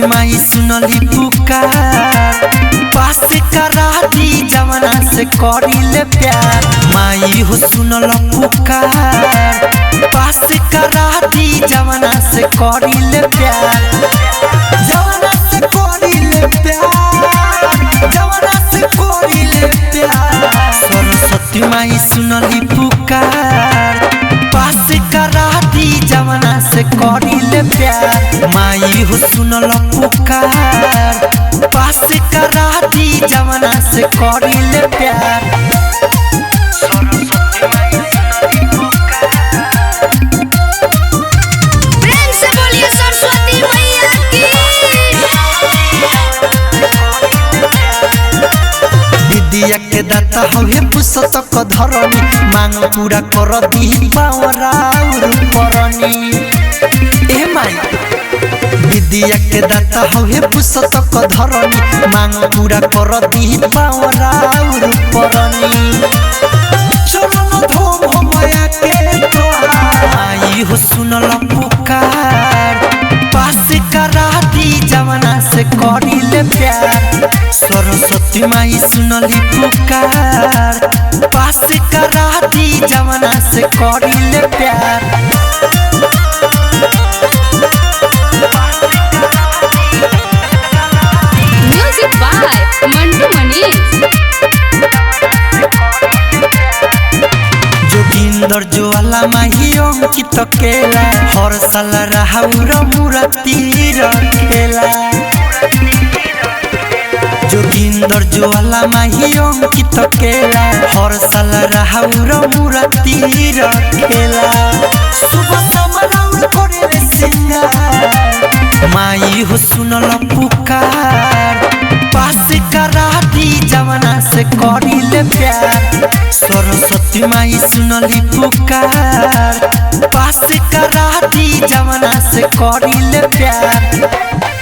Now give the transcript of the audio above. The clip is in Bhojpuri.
माई सुनली पुकार, पास करा दी जवाना से करिले प्यार। माई हो सुनल पुकार, पास करा दी जवाना से करिले प्यार। जवाना से करिले प्यार, जवाना से करिले प्यार। सरस्वती माई सुनली पुकार, पास करा दी जवाना से करिले प्यार। माई हो सुनल पुकार, पास करा दी जवाना से करिले प्यार। प्रेम से बोलिए सरस्वती मैया की। विद्या के दाता हवे पुस्तक धरनी, मांग पूरा कर दी पावरा परनी। ए माई विद्या के दाता हवे पुस्तक धरनी, मांग पूरा कर दी पावरा परनी। चरण धोम माया के तोहार, माई हो सुनल पुकार, पास करा दी जवाना से करिले प्यार। सरस्वती माई सुनली पुकार, पास करा दी जवाना से करिले प्यार। Music by Mantu Manish. जोगिंदर ज्वाला माही अंकित केला, हर साल राहुर मूर्ति रखेला। जोगिंदर ज्वाला माही अंकित केला, हर साल राहुर मूर्ति रखेला। सुबह समराउर करे सिंगार, माई हो सुनल पुकार, पास करा दी जवाना से करिले प्यार। सरस्वती माई सुनली पुकार, पास करा दी जवाना से करिले प्यार।